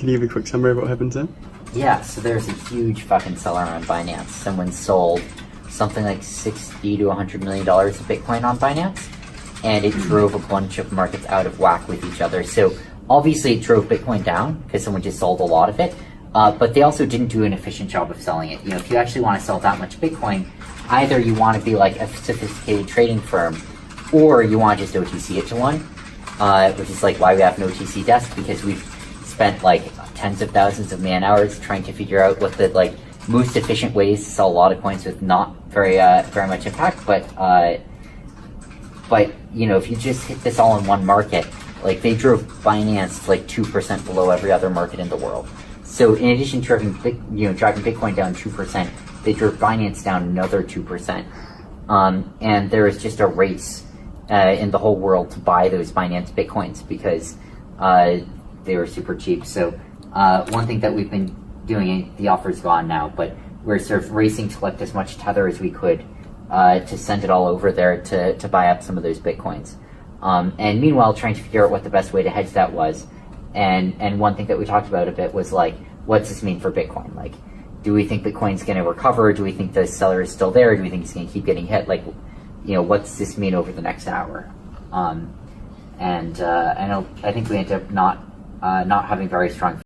Can you give a quick summary of what happened then? Yeah, so there's a huge fucking seller on Binance. Someone sold something like $60 to $100 million of Bitcoin on Binance, and it drove a bunch of markets out of whack with each other. So obviously it drove Bitcoin down because someone just sold a lot of it, but they also didn't do an efficient job of selling it. You know, if you actually want to sell that much Bitcoin, either you want to be like a sophisticated trading firm, or you want to just OTC it to one, which is like why we have an OTC desk, because we've spent like tens of thousands of man hours trying to figure out what the like most efficient ways to sell a lot of coins with not very much impact. But you know, if you just hit this all in one market, like they drove Binance to like 2% below every other market in the world. So in addition to driving Bitcoin down 2%, they drove Binance down another 2%. And there is just a race in the whole world to buy those Binance Bitcoins because they were super cheap. So one thing that we've been doing, the offer's gone now, but we're sort of racing to collect as much Tether as we could to send it all over there to buy up some of those Bitcoins. And meanwhile, trying to figure out what the best way to hedge that was. And one thing that we talked about a bit was like, what's this mean for Bitcoin? Like, do we think Bitcoin's going to recover? Do we think the seller is still there? Do we think it's going to keep getting hit? Like, you know, what's this mean over the next hour? I think we ended up not having very strong